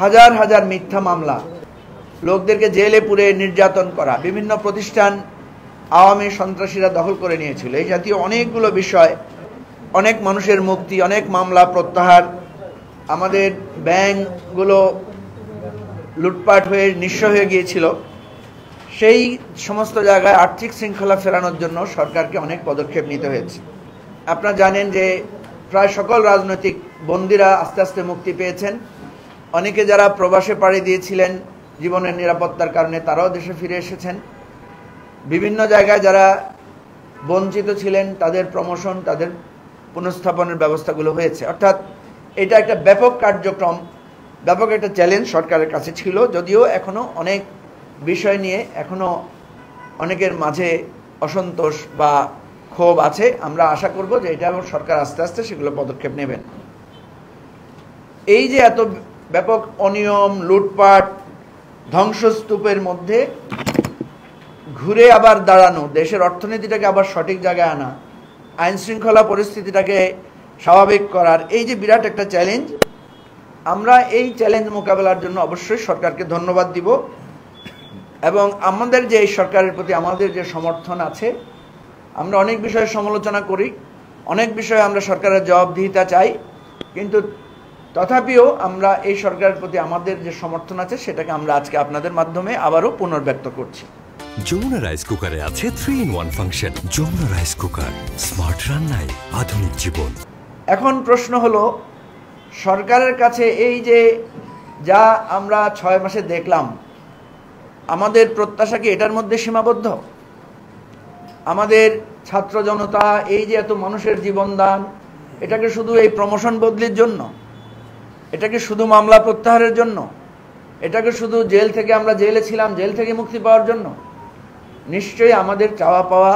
হাজার হাজার মিথ্যা মামলা, লোকদেরকে জেলে পুরে নির্যাতন করা, বিভিন্ন প্রতিষ্ঠান আওয়ামী সন্ত্রাসীরা দখল করে নিয়েছিল, এই জাতীয় অনেকগুলো বিষয়, অনেক মানুষের মুক্তি, অনেক মামলা প্রত্যাহার, আমাদের ব্যাংকগুলো লুটপাট হয়ে নিঃস্ব হয়ে গিয়েছিল, সেই সমস্ত জায়গায় আর্থিক শৃঙ্খলা ফেরানোর জন্য সরকারকে অনেক পদক্ষেপ নিতে হয়েছে। আপনারা জানেন যে প্রায় সকল রাজনৈতিক বন্দীরা আস্তে আস্তে মুক্তি পেয়েছেন। অনেকে যারা প্রবাসে পাড়ি দিয়েছিলেন জীবনের নিরাপত্তার কারণে তারাও দেশে ফিরে এসেছেন। বিভিন্ন জায়গায় যারা বঞ্চিত ছিলেন তাদের প্রমোশন, তাদের পুনঃস্থাপনের ব্যবস্থাগুলো হয়েছে। অর্থাৎ এটা একটা ব্যাপক কার্যক্রম, ব্যাপক একটা চ্যালেঞ্জ সরকারের কাছে ছিল, যদিও এখনও অনেক বিষয় নিয়ে এখনও অনেকের মাঝে অসন্তোষ বা ক্ষোভ আছে। আমরা আশা করব যে এটা সরকার আস্তে আস্তে সেগুলো পদক্ষেপ নেবেন। এই যে এত ব্যাপক অনিয়ম, লুটপাট, ধ্বংসস্তূপের মধ্যে ঘুরে আবার দাঁড়ানো, দেশের অর্থনীতিটাকে আবার সঠিক জায়গায় আনা, আইন শৃঙ্খলা পরিস্থিতিটাকে স্বাভাবিক করার এই যে বিরাট একটা চ্যালেঞ্জ, আমরা এই চ্যালেঞ্জ মোকাবেলার জন্য অবশ্যই সরকারকে ধন্যবাদ দিব এবং আমাদের যে এই সরকারের প্রতি আমাদের যে সমর্থন আছে, আমরা অনেক বিষয়ে সমালোচনা করি, অনেক বিষয়ে আমরা সরকারের জবাবদিহিতা চাই, কিন্তু তথাপিও আমরা এই সরকারের প্রতি আমাদের যে সমর্থন আছে সেটাকে আমরা আজকে আপনাদের মাধ্যমে আবারও পুনর্ব্যক্ত করছি। যমুনা রাইস কুকারে আছে 3-in-1 function. Jamuna rice cooker, smart রান্নায় আধুনিক জীবন। এখন প্রশ্ন হলো, সরকারের কাছে এই যে যা আমরা 6 মাসে দেখলাম, আমাদের প্রত্যাশা কি এটার মধ্যে সীমাবদ্ধ? আমাদের ছাত্র জনতা এই যে এত মানুষের জীবনদান, এটাকে শুধু এই প্রমোশন বদলির জন্য, এটাকে শুধু মামলা প্রত্যাহারের জন্য, এটাকে শুধু জেল থেকে আমরা জেলে ছিলাম জেল থেকে মুক্তি পাওয়ার জন্য? নিশ্চয়ই আমাদের চাওয়া পাওয়া,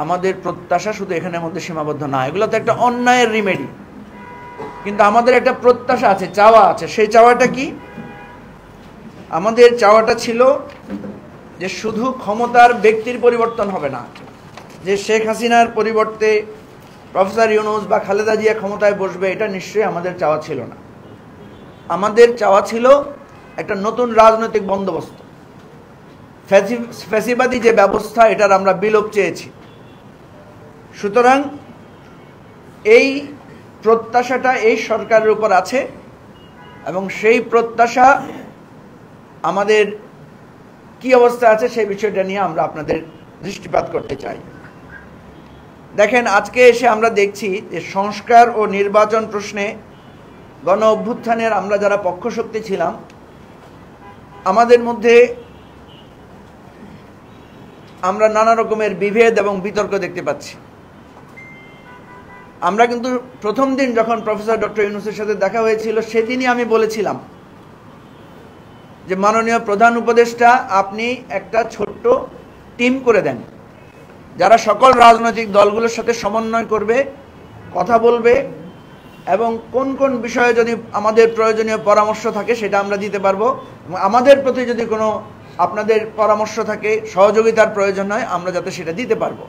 আমাদের প্রত্যাশা শুধু এখানের মধ্যে সীমাবদ্ধ না। এগুলো তো একটা অন্যায়ের রিমেডি, কিন্তু আমাদের একটা প্রত্যাশা আছে, চাওয়া আছে। সেই চাওয়াটা কি? আমাদের চাওয়াটা ছিল যে শুধু ক্ষমতার ব্যক্তির পরিবর্তন হবে না, যে শেখ হাসিনার পরিবর্তে প্রফেসর ইউনূস বা খালেদা জিয়া ক্ষমতায় বসবে, এটা নিশ্চয়ই আমাদের চাওয়া ছিল না। আমাদের চাওয়া ছিল একটা নতুন রাজনৈতিক বন্দোবস্ত, ফ্যাসিবাদী যে ব্যবস্থা এটার আমরা বিলোপ চেয়েছি। সুতরাং এই প্রত্যাশাটা এই সরকারের উপর আছে এবং সেই প্রত্যাশা আমাদের কি অবস্থা আছে সেই বিষয়টা নিয়ে আমরা আপনাদের দৃষ্টিপাত করতে চাই। দেখেন, আজকে এসে আমরা দেখছি যে সংস্কার ও নির্বাচন প্রশ্নে গণ অভ্যুত্থানের আমরা যারা পক্ষশক্তি ছিলাম, আমাদের মধ্যে আমরা নানা রকমের বিভেদ এবং বিতর্ক দেখতে পাচ্ছি। আমরা কিন্তু প্রথম দিন যখন প্রফেসর ডক্টর ইউনূসের সাথে দেখা হয়েছিল সেদিনই আমি বলেছিলাম যে মাননীয় প্রধান উপদেষ্টা, আপনি একটা ছোট্ট টিম করে দেন যারা সকল রাজনৈতিক দলগুলোর সাথে সমন্বয় করবে, কথা বলবে এবং কোন কোন বিষয়ে যদি আমাদের প্রয়োজনীয় পরামর্শ থাকে সেটা আমরা দিতে পারবো, এবং আমাদের প্রতি যদি কোনো আপনাদের পরামর্শ থাকে, সহযোগিতার প্রয়োজন হয়, আমরা যাতে সেটা দিতে পারবো।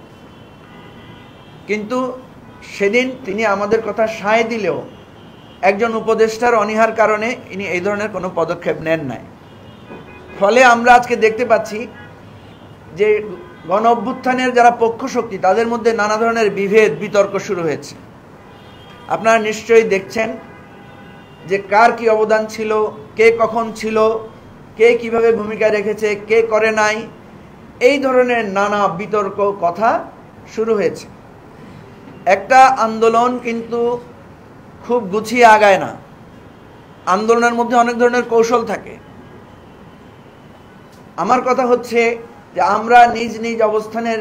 কিন্তু সেদিন তিনি আমাদের কথা সায় দিলেও একজন উপদেষ্টার অনীহার কারণে ইনি এই ধরনের কোনো পদক্ষেপ নেন নাই। ফলে আমরা আজকে দেখতে পাচ্ছি যে গণ অভ্যুত্থানের যারা পক্ষশক্তি তাদের মধ্যে নানা ধরনের বিভেদ বিতর্ক শুরু হয়েছে। আপনারা নিশ্চয়ই দেখছেন যে কার কি অবদান ছিল, কে কখন ছিল, কে কিভাবে ভূমিকা রেখেছে, কে করে নাই, এই ধরনের নানা বিতর্ক কথা শুরু হয়েছে। একটা আন্দোলন কিন্তু খুব গুছিয়ে আগায় না, আন্দোলনের মধ্যে অনেক ধরনের কৌশল থাকে। আমার কথা হচ্ছে যে আমরা নিজ নিজ অবস্থানের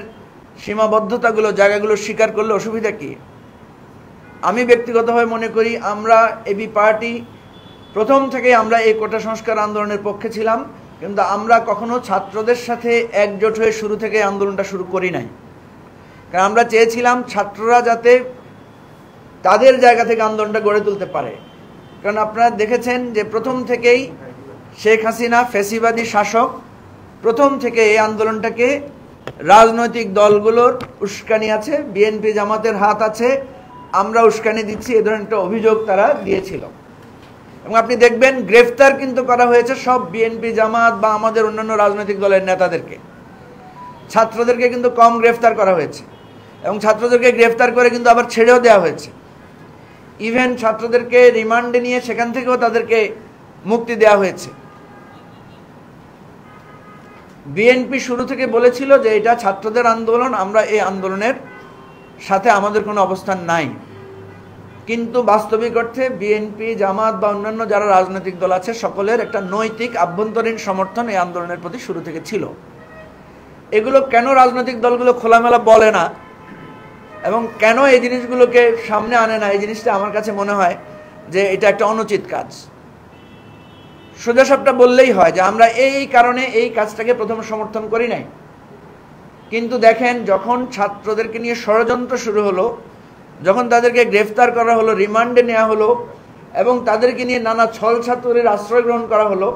সীমাবদ্ধতাগুলো, জায়গাগুলো স্বীকার করলে অসুবিধা কি? আমি ব্যক্তিগতভাবে মনে করি আমরা এবি পার্টি প্রথম থেকে আমরা এই কোটা সংস্কার আন্দোলনের পক্ষে ছিলাম, কিন্তু আমরা কখনো ছাত্রদের সাথে একজোট হয়ে শুরু থেকে আন্দোলনটা শুরু করি নাই। কারণ আমরা চেয়েছিলাম ছাত্ররা যাতে তাদের জায়গা থেকে আন্দোলনটা গড়ে তুলতে পারে। কারণ আপনারা দেখেছেন যে প্রথম থেকেই শেখ হাসিনা ফ্যাসিবাদী শাসক, প্রথম থেকে এই আন্দোলনটাকে রাজনৈতিক দলগুলোর উস্কানি আছে, বিএনপি জামাতের হাত আছে, আমরা উস্কানি দিচ্ছি, এ ধরনের একটা অভিযোগ তারা দিয়েছিল। এবং আপনি দেখবেন গ্রেফতার কিন্তু করা হয়েছে সব বিএনপি, জামাত বা আমাদের অন্যান্য রাজনৈতিক দলের নেতাদেরকে। ছাত্রদেরকে কিন্তু কম গ্রেফতার করা হয়েছে এবং ছাত্রদেরকে গ্রেফতার করে কিন্তু আবার ছেড়েও দেওয়া হয়েছে। ইভেন ছাত্রদেরকে রিমান্ডে নিয়ে সেখান থেকেও তাদেরকে মুক্তি দেওয়া হয়েছে। বিএনপি শুরু থেকে বলেছিল যে এটা ছাত্রদের আন্দোলন, আমরা এই আন্দোলনের সাথে আমাদের কোনো অবস্থান নাই। কিন্তু বাস্তবিক অর্থে বিএনপি, জামাত বা অন্যান্য যারা রাজনৈতিক দল আছে সকলের একটা নৈতিক আভ্যন্তরীণ সমর্থন এই আন্দোলনের প্রতি শুরু থেকে ছিল। এগুলো কেন রাজনৈতিক দলগুলো খোলামেলা বলে না এবং কেন এই জিনিসগুলোকে সামনে আনে না, এই জিনিসটা আমার কাছে মনে হয় যে এটা একটা অনুচিত কাজ। সোজাসাপটা বললেই হয় যে আমরা এই কারণে এই কাজটাকে প্রথম সমর্থন করি নাই। কিন্তু দেখেন, যখন ছাত্রদেরকে নিয়ে ষড়যন্ত্র শুরু হলো, যখন তাদেরকে গ্রেফতার করা হলো, রিমান্ডে নেওয়া হলো এবং তাদেরকে নিয়ে নানা ছল ছাত্রের আশ্রয় গ্রহণ করা হলো,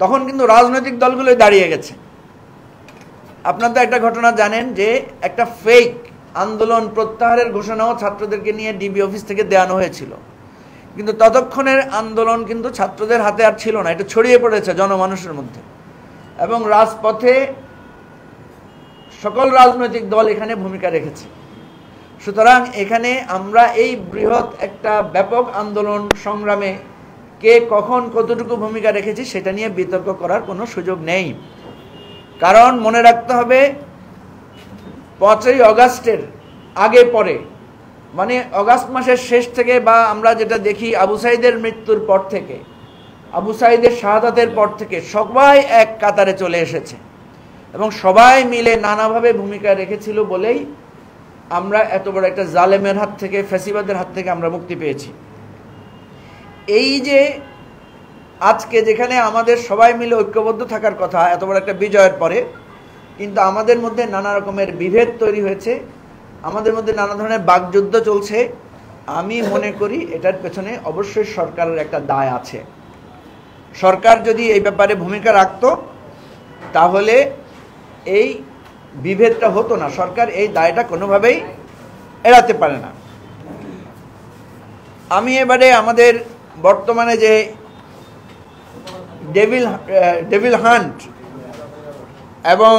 তখন কিন্তু রাজনৈতিক দলগুলোই দাঁড়িয়ে গেছে। আপনারা তো একটা ঘটনা জানেন যে একটা ফেক আন্দোলন প্রত্যাহারের ঘোষণাও ছাত্রদেরকে নিয়ে ডিবি অফিস থেকে দেওয়ানো হয়েছিল। কিন্তু ততক্ষণের আন্দোলন কিন্তু ছাত্রদের হাতে আর ছিল না, এটা ছড়িয়ে পড়েছে জনমানুষের মধ্যে এবং রাজপথে সকল রাজনৈতিক দল এখানে ভূমিকা রেখেছে। সুতরাং এখানে আমরা এই বৃহৎ একটা ব্যাপক আন্দোলন সংগ্রামে কে কখন কতটুকু ভূমিকা রেখেছি সেটা নিয়ে বিতর্ক করার কোনো সুযোগ নেই। কারণ মনে রাখতে হবে, 5ই অগাস্টের আগে পরে, মানে অগাস্ট মাসের শেষ থেকে বা আমরা যেটা দেখি আবু সাঈদের মৃত্যুর পর থেকে, আবু সাঈদের শাহাদাতের পর থেকে সবাই এক কাতারে চলে এসেছে এবং সবাই মিলে নানাভাবে ভূমিকা রেখেছিল বলেই আমরা এত বড় একটা জালেমের হাত থেকে, ফ্যাসিবাদের হাত থেকে আমরা মুক্তি পেয়েছি। এই যে আজকে যেখানে আমাদের সবাই মিলে ঐক্যবদ্ধ থাকার কথা এত বড় একটা বিজয়ের পরে, কিন্তু আমাদের মধ্যে নানা রকমের বিভেদ তৈরি হয়েছে, আমাদের মধ্যে নানা ধরনের বাকযুদ্ধ চলছে। আমি মনে করি এটার পেছনে অবশ্যই সরকারের একটা দায় আছে। সরকার যদি এই ব্যাপারে ভূমিকা রাখত তাহলে এই বিভেদটা হতো না। সরকার এই দায়টা কোনোভাবেই এড়াতে পারে না। আমি এবারে আমাদের বর্তমানে যে ডেভিল হান্ট এবং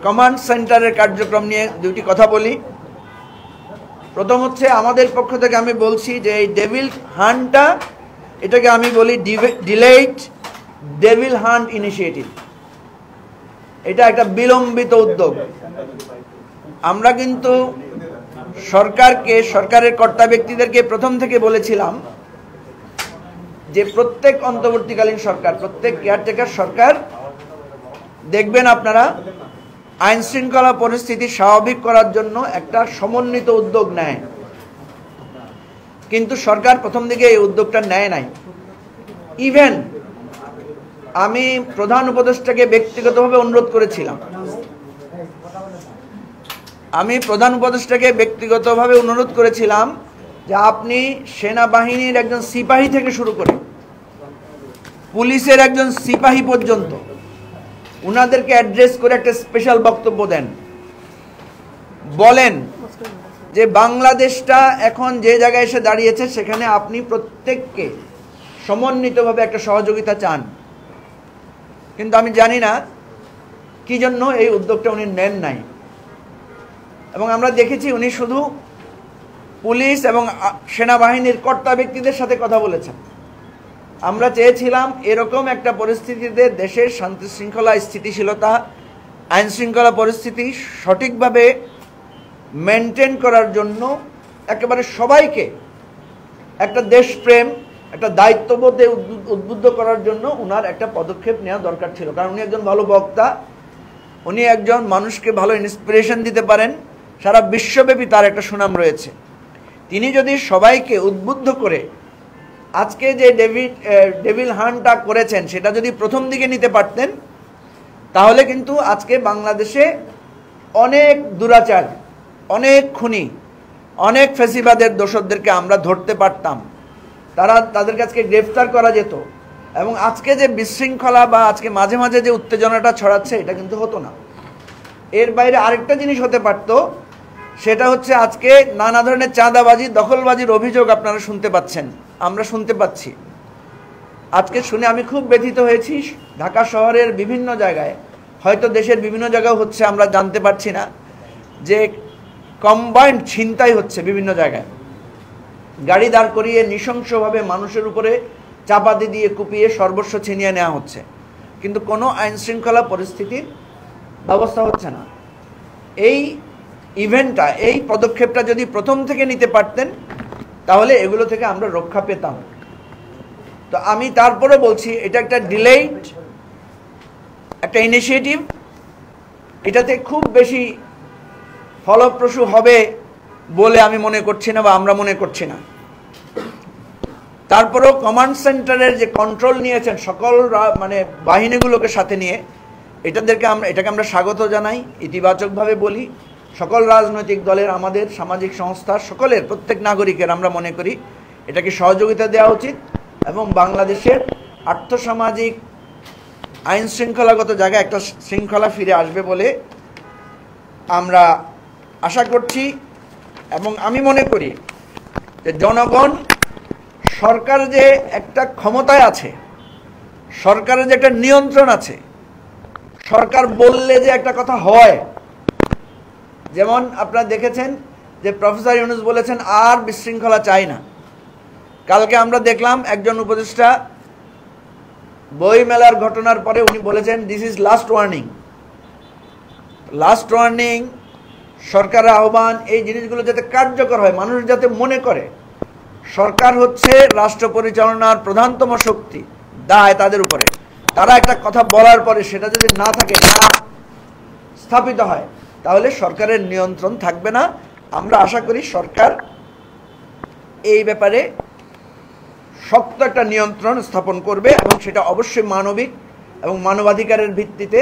কমান্ড সেন্টারের কার্যক্রম নিয়ে দুটি কথা বলি। প্রথম হচ্ছে, আমাদের পক্ষ থেকে আমি বলছি যে এই ডেভিল হান্টটা, এটাকে আমি বলি ডিলেইড ডেভিল হান্ট ইনিশিয়েটিভ। এটা একটা বিলম্বিত উদ্যোগ। আমরা কিন্তু সরকারকে, সরকারের কর্তা ব্যক্তিদেরকে প্রথম থেকে বলেছিলাম যে প্রত্যেক অন্তর্বর্তীকালীন সরকার, প্রত্যেক কেয়ারটেকার সরকার দেখবেন আপনারা আইন শৃঙ্খলা পরিস্থিতি স্বাভাবিক করার জন্য একটা সমন্বিত উদ্যোগ নেয়। কিন্তু সরকার প্রথম দিকে এই উদ্যোগটা নেয় নাই। ইভেন আমি প্রধান উপদেষ্টাকে ব্যক্তিগতভাবে অনুরোধ করেছিলাম, যে আপনি সেনাবাহিনীর একজন সিপাহী থেকে শুরু করে পুলিশের একজন সিপাহী পর্যন্ত উনাদেরকে অ্যাড্রেস করে একটা স্পেশাল বক্তব্য দেন, বলেন যে বাংলাদেশটা এখন যে জায়গায় এসে দাঁড়িয়েছে সেখানে আপনি প্রত্যেককে সমন্বিতভাবে একটা সহযোগিতা চান। কিন্তু আমি জানি না কি জন্য এই উদ্যোগটা উনি নেন নাই এবং আমরা দেখেছি উনি শুধু পুলিশ এবং সেনাবাহিনীর কর্তা ব্যক্তিদের সাথে কথা বলেছেন। আমরা চেয়েছিলাম এরকম একটা পরিস্থিতিতে দেশের শান্তি শৃঙ্খলা, স্থিতিশীলতা, আইন শৃঙ্খলা পরিস্থিতি সঠিকভাবে মেনটেন করার জন্য একেবারে সবাইকে একটা দেশপ্রেম, একটা দায়িত্ববোধে উদ্বুদ্ধ করার জন্য উনার একটা পদক্ষেপ নেওয়া দরকার ছিল। কারণ উনি একজন ভালো বক্তা, উনি একজন মানুষকে ভালো ইন্সপিরেশন দিতে পারেন, সারা বিশ্বব্যাপী তার একটা সুনাম রয়েছে। তিনি যদি সবাইকে উদ্বুদ্ধ করে আজকে যে ডেভিল হান্টটা করেছেন সেটা যদি প্রথম দিকে নিতে পারতেন তাহলে কিন্তু আজকে বাংলাদেশে অনেক দুরাচার, অনেক খুনি, অনেক ফ্যাসিবাদের দোষরদেরকে আমরা ধরতে পারতাম, তাদের কাছে গ্রেফতার করা যেত এবং আজকে যে বিশৃঙ্খলা বা আজকে মাঝে মাঝে যে উত্তেজনাটা ছড়াচ্ছে এটা কিন্তু হতো না। এর বাইরে আরেকটা জিনিস হতে পারত সেটা হচ্ছে আজকে নানা ধরনের চাঁদাবাজি, দখলবাজির অভিযোগ আপনারা শুনতে পাচ্ছেন, আমরা শুনতে পাচ্ছি। আজকে শুনে আমি খুব ব্যথিত হয়েছি। ঢাকা শহরের বিভিন্ন জায়গায়, হয়তো দেশের বিভিন্ন জায়গায় হচ্ছে, আমরা জানতে পারছি না, যে কম্বাইন্ড ছিনতাই হচ্ছে বিভিন্ন জায়গায়। গাড়ি দাঁড় করিয়ে নৃশংসভাবে মানুষের উপরে চাপাতি দিয়ে কুপিয়ে সর্বস্ব ছিনিয়ে নেওয়া হচ্ছে, কিন্তু কোনো আইন শৃঙ্খলা পরিস্থিতির ব্যবস্থা হচ্ছে না। এই ইভেন্টটা, এই পদক্ষেপটা যদি প্রথম থেকে নিতে পারতেন তাহলে এগুলো থেকে আমরা রক্ষা পেতাম। তো আমি তারপরে বলছি, এটা একটা ডিলেইড একটা ইনিশিয়েটিভ, এটাতে খুব বেশি ফলপ্রসূ হবে বলে আমি মনে করছি না, বা আমরা মনে করছি না। তারপরেও কমান্ড সেন্টারের যে কন্ট্রোল নিয়েছেন সকল মানে বাহিনীগুলোকে সাথে নিয়ে, এটাকে আমরা স্বাগত জানাই, ইতিবাচকভাবে বলি। সকল রাজনৈতিক দলের, আমাদের সামাজিক সংস্থা, সকলের, প্রত্যেক নাগরিকের আমরা মনে করি এটাকে সহযোগিতা দেওয়া উচিত, এবং বাংলাদেশের আর্থসামাজিক আইন শৃঙ্খলাগত জায়গায় একটা শৃঙ্খলা ফিরে আসবে বলে আমরা আশা করছি। এবং আমি মনে করি যে জনগণ, সরকার যে একটা ক্ষমতায় আছে, সরকারের যে একটা নিয়ন্ত্রণ আছে, সরকার বললে যে একটা কথা হয়। যেমন আপনারা দেখেছেন যে প্রফেসর ইউনূস বলেছেন আর বিশৃঙ্খলা চাই না। কালকে আমরা দেখলাম একজন উপদেষ্টা বই মেলার ঘটনার পরে উনি বলেছেন this is last warning. Last warning, সরকারের আহ্বান, এই জিনিসগুলো যাতে কার্যকর হয়, মানুষ যাতে মনে করে সরকার হচ্ছে রাষ্ট্র পরিচালনার প্রধানতম শক্তি, দায় তাদের উপরে। তারা একটা কথা বলার পরে সেটা যদি না থাকে, না স্থাপিত হয়, তাহলে সরকারের নিয়ন্ত্রণ থাকবে না। আমরা আশা করি সরকার এই ব্যাপারে শক্ত একটা নিয়ন্ত্রণ স্থাপন করবে, এবং সেটা অবশ্যই মানবিক এবং মানবাধিকারের ভিত্তিতে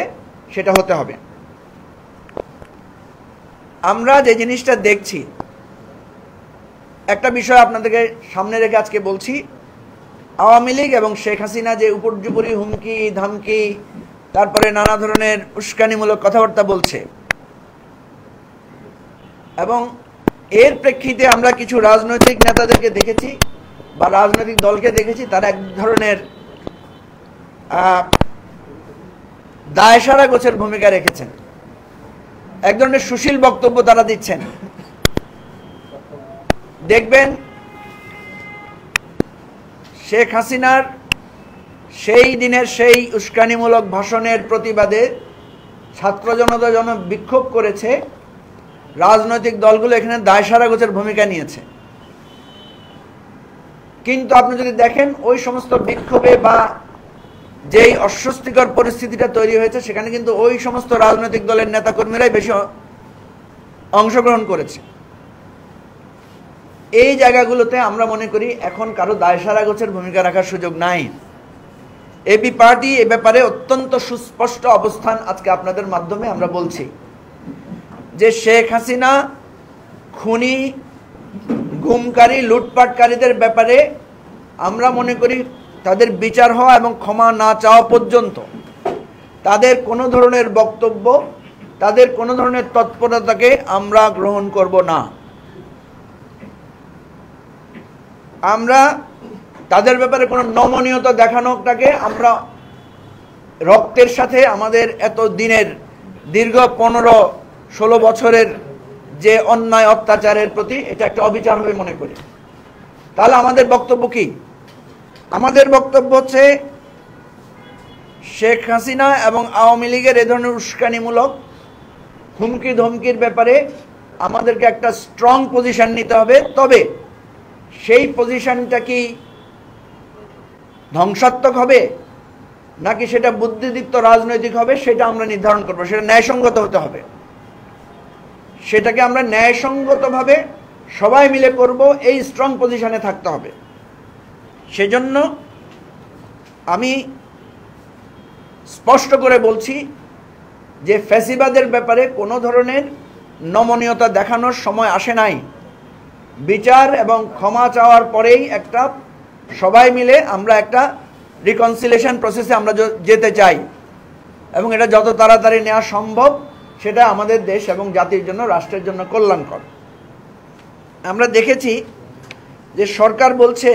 সেটা হতে হবে। আমরা যে জিনিসটা দেখছি, একটা বিষয় আপনাদেরকে সামনে রেখে আজকে বলছি, আওয়ামী লীগ এবং শেখ হাসিনা যে উপর্যুপরি হুমকি ধামকি, তারপরে নানা ধরনের উস্কানিমূলক কথাবার্তা বলছে, এবং এর প্রেক্ষিতে আমরা কিছু রাজনৈতিক নেতাদেরকে দেখেছি বা রাজনৈতিক দলকে দেখেছি, তারা এক ধরনের দায়সারা গোছের ভূমিকা রেখেছেন, এক ধরনের সুশীল বক্তব্য তারা দিচ্ছেন। দেখবেন শেখ হাসিনার সেই দিনের সেই উস্কানিমূলক ভাষণের প্রতিবাদে ছাত্র জনতা বিক্ষোভ করেছে, রাজনৈতিক দলগুলো এখানে দায়সারা গোছের ভূমিকা নিয়েছে। কিন্তু আপনি যদি দেখেন ওই সমস্ত বিক্ষোভে বা যেই অস্বস্তিকর পরিস্থিতিটা তৈরি হয়েছে, সেখানে কিন্তু ওই সমস্ত রাজনৈতিক দলের নেতাকর্মীরাই বেশি অংশগ্রহণ করেছে। এই জায়গাগুলোতে আমরা মনে করি এখন কারো দায়সারা গোছের ভূমিকা রাখার সুযোগ নাই। এবি পার্টি এ ব্যাপারে অত্যন্ত সুস্পষ্ট অবস্থান আজকে আপনাদের মাধ্যমে আমরা বলছি যে শেখ হাসিনা খুনি, গুমকারী, লুটপাটকারীদের ব্যাপারে আমরা মনে করি তাদের বিচার হওয়া এবং ক্ষমা না চাওয়া পর্যন্ত তাদের কোনো ধরনের বক্তব্য, তাদের কোনো ধরনের তৎপরতাকে আমরা গ্রহণ করব না। আমরা তাদের ব্যাপারে কোনো নমনীয়তা দেখানোটাকে আমরা রক্তের সাথে, আমাদের এত দিনের দীর্ঘ 15-16 বছরের যে অন্যায় অত্যাচারের প্রতি এটা একটা অবিচার হবে মনে করি। তাহলে আমাদের বক্তব্য কি? আমাদের বক্তব্য হচ্ছে শেখ হাসিনা এবং আওয়ামী লীগের এ ধরনের উস্কানিমূলক হুমকি ধমকির ব্যাপারে আমাদেরকে একটা স্ট্রং পজিশন নিতে হবে। তবে সেই পজিশনটা কি ধ্বংসাত্মক হবে নাকি সেটা বুদ্ধিদীপ্ত রাজনৈতিক হবে, সেটা আমরা নির্ধারণ করব। সেটা ন্যায়সঙ্গত হতে হবে, সেটাকে আমরা ন্যায়সঙ্গতভাবে সবাই মিলে করব, এই স্ট্রং পজিশনে থাকতে হবে। সেজন্য আমি স্পষ্ট করে বলছি যে ফ্যাসিবাদের ব্যাপারে কোনো ধরনের নমনীয়তা দেখানোর সময় আসে নাই। বিচার এবং ক্ষমা চাওয়ার পরেই একটা সবাই মিলে আমরা একটা রিকনসিলিয়েশন প্রসেসে আমরা যেতে চাই, এবং এটা যত তাড়াতাড়ি নেওয়া সম্ভব সেটা আমাদের দেশ এবং জাতির জন্য, রাষ্ট্রের জন্য কল্যাণকর। আমরা দেখেছি যে সরকার বলছে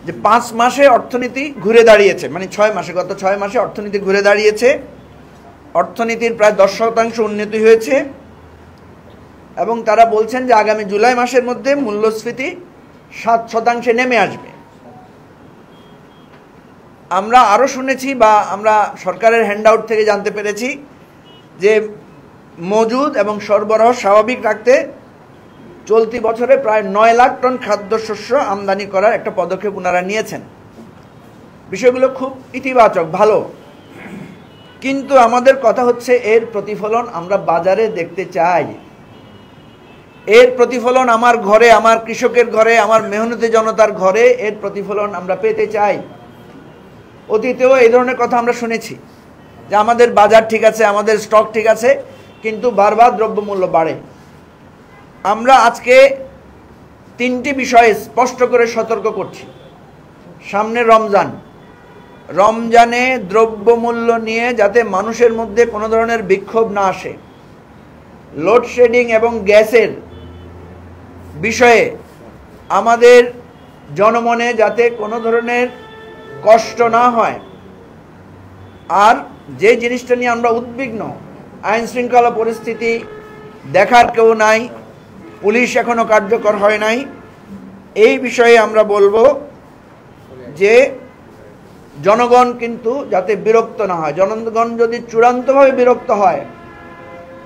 যে 5 মাসে অর্থনীতি ঘুরে দাঁড়িয়েছে, মানে 6 মাসে, গত 6 মাসে অর্থনীতি ঘুরে দাঁড়িয়েছে, অর্থনীতির প্রায় 10% উন্নতি হয়েছে এবং তারা বলছেন যে আগামী জুলাই মাসের মধ্যে মূল্যস্ফীতি 7% নেমে আসবে। আমরা আরও শুনেছি বা আমরা সরকারের হ্যান্ডআউট থেকে জানতে পেরেছি যে মজুদ এবং সরবরাহ স্বাভাবিক রাখতে চলতি বছরে প্রায় 9 লাখ টন খাদ্যশস্য আমদানি করার একটা পদক্ষেপ ওনারা নিয়েছেন। বিষয়গুলো খুব ইতিবাচক, ভালো, কিন্তু আমাদের কথা হচ্ছে এর প্রতিফলন আমরা বাজারে দেখতে চাই। এর প্রতিফলন আমার ঘরে, আমার কৃষকের ঘরে, আমার মেহনতি জনতার ঘরে এর প্রতিফলন আমরা পেতে চাই। অতীতেও এই ধরনের কথা আমরা শুনেছি যে আমাদের বাজার ঠিক আছে, আমাদের স্টক ঠিক আছে, কিন্তু বারবার দ্রব্যমূল্য বাড়ে। আমরা আজকে 3টি বিষয়ে স্পষ্ট করে সতর্ক করছি। সামনে রমজানে দ্রব্যমূল্য নিয়ে যাতে মানুষের মধ্যে কোনো ধরনের বিক্ষোভ না আসে, লোডশেডিং এবং গ্যাসের বিষয়ে আমাদের জনমনে যাতে কোনো ধরনের কষ্ট না হয়। আর যে জিনিসটা নিয়ে আমরা উদ্বিগ্ন, আইন শৃঙ্খলা পরিস্থিতি দেখার কেউ নাই, পুলিশ এখনো কার্যকর হয় নাই, এই বিষয়ে আমরা বলবো যে জনগণ কিন্তু যাতে বিরক্ত না হয়। জনগণ যদি চূড়ান্তভাবে বিরক্ত হয়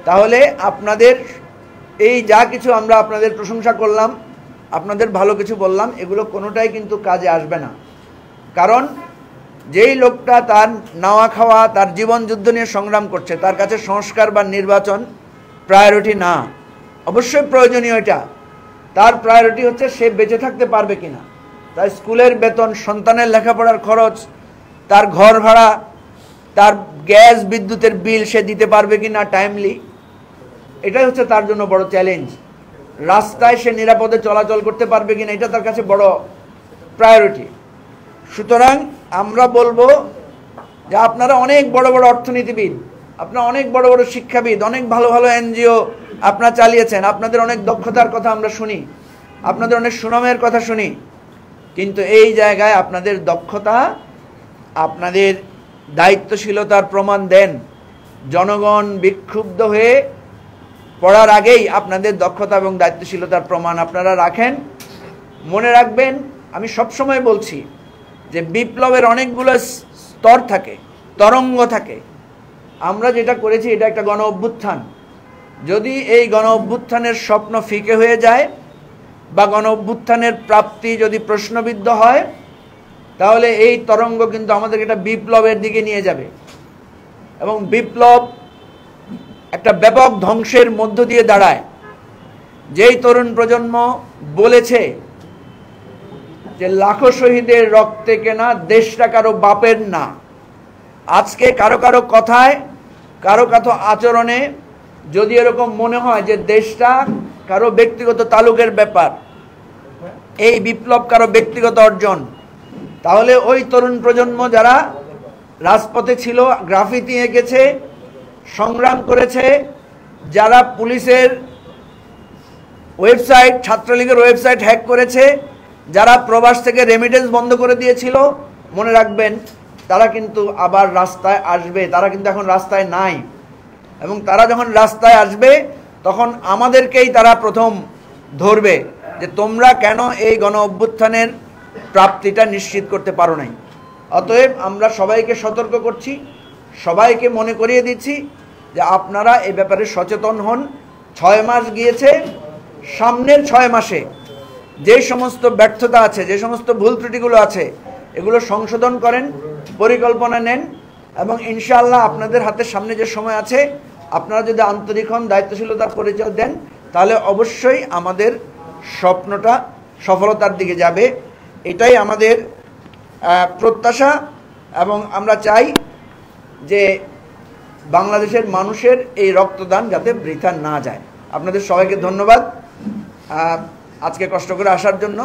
তাহলে আপনাদের এই যা কিছু আমরা আপনাদের প্রশংসা করলাম, আপনাদের ভালো কিছু বললাম, এগুলো কোনোটাই কিন্তু কাজে আসবে না। কারণ যেই লোকটা তার নাওয়া খাওয়া, তার জীবন যুদ্ধ নিয়ে সংগ্রাম করছে, তার কাছে সংস্কার বা নির্বাচন প্রায়োরিটি না। অবশ্যই প্রয়োজনীয় এটা, তার প্রায়োরিটি হচ্ছে সে বেঁচে থাকতে পারবে কিনা, তার স্কুলের বেতন, সন্তানের লেখাপড়ার খরচ, তার ঘর ভাড়া, তার গ্যাস বিদ্যুতের বিল সে দিতে পারবে কিনা টাইমলি, এটাই হচ্ছে তার জন্য বড় চ্যালেঞ্জ। রাস্তায় সে নিরাপদে চলাচল করতে পারবে কিনা, এটা তার কাছে বড় প্রায়োরিটি। সুতরাং আমরা বলবো যে আপনারা অনেক বড় বড় অর্থনীতিবিদ, আপনারা অনেক বড় বড় শিক্ষাবিদ, অনেক ভালো ভালো এনজিও আপনারা চালিয়েছেন, আপনাদের অনেক দক্ষতার কথা আমরা শুনি, আপনাদের অনেক সুনামের কথা শুনি, কিন্তু এই জায়গায় আপনাদের দক্ষতা, আপনাদের দায়িত্বশীলতার প্রমাণ দেন। জনগণ বিক্ষুব্ধ হয়ে পড়ার আগেই আপনাদের দক্ষতা এবং দায়িত্বশীলতার প্রমাণ আপনারা রাখেন। মনে রাখবেন, আমি সবসময় বলছি যে বিপ্লবের অনেকগুলো স্তর থাকে, তরঙ্গ থাকে। আমরা যেটা করেছি এটা একটা গণ অভ্যুত্থান। যদি এই গণ অভ্যুত্থানের স্বপ্ন ফিকে হয়ে যায় বা গণ অভ্যুত্থানের প্রাপ্তি যদি প্রশ্নবিদ্ধ হয়, তাহলে এই তরঙ্গ কিন্তু আমাদেরকে একটা বিপ্লবের দিকে নিয়ে যাবে এবং বিপ্লব একটা ব্যাপক ধ্বংসের মধ্য দিয়ে দাঁড়ায়। যেই তরুণ প্রজন্ম বলেছে যে লাখো শহীদের রক্তে কেনা দেশটা কারো বাপের না, আজকে কারো কারো কথায়, কারো কারো আচরণে যদি এরকম মনে হয় যে দেশটা কারো ব্যক্তিগত তালুকের ব্যাপার, এই বিপ্লব কারো ব্যক্তিগত অর্জন, তাহলে ওই তরুণ প্রজন্ম যারা রাজপথে ছিল, গ্রাফিতি এঁকেছে, সংগ্রাম করেছে, যারা পুলিশের ওয়েবসাইট, ছাত্রলীগের ওয়েবসাইট হ্যাক করেছে, যারা প্রবাস থেকে রেমিটেন্স বন্ধ করে দিয়েছিল, মনে রাখবেন তারা কিন্তু আবার রাস্তায় আসবে। তারা কিন্তু এখন রাস্তায় নাই, এবং তারা যখন রাস্তায় আসবে তখন আমাদেরকেই তারা প্রথম ধরবে যে তোমরা কেন এই গণ অভ্যুত্থানের প্রাপ্তিটা নিশ্চিত করতে পারো নাই। অতএব আমরা সবাইকে সতর্ক করছি, সবাইকে মনে করিয়ে দিচ্ছি যে আপনারা এই ব্যাপারে সচেতন হন। 6 মাস গিয়েছে, সামনের 6 মাসে যে সমস্ত ব্যর্থতা আছে, যে সমস্ত ভুল ত্রুটিগুলো আছে, এগুলো সংশোধন করেন, পরিকল্পনা নেন, এবং ইনশাআল্লাহ আপনাদের হাতে সামনে যে সময় আছে, আপনারা যদি আন্তরিক হন, দায়িত্বশীলতার পরিচয় দেন, তাহলে অবশ্যই আমাদের স্বপ্নটা সফলতার দিকে যাবে। এটাই আমাদের প্রত্যাশা, এবং আমরা চাই যে বাংলাদেশের মানুষের এই রক্তদান যাতে বৃথা না যায়। আপনাদের সবাইকে ধন্যবাদ আজকে কষ্ট করে আসার জন্য।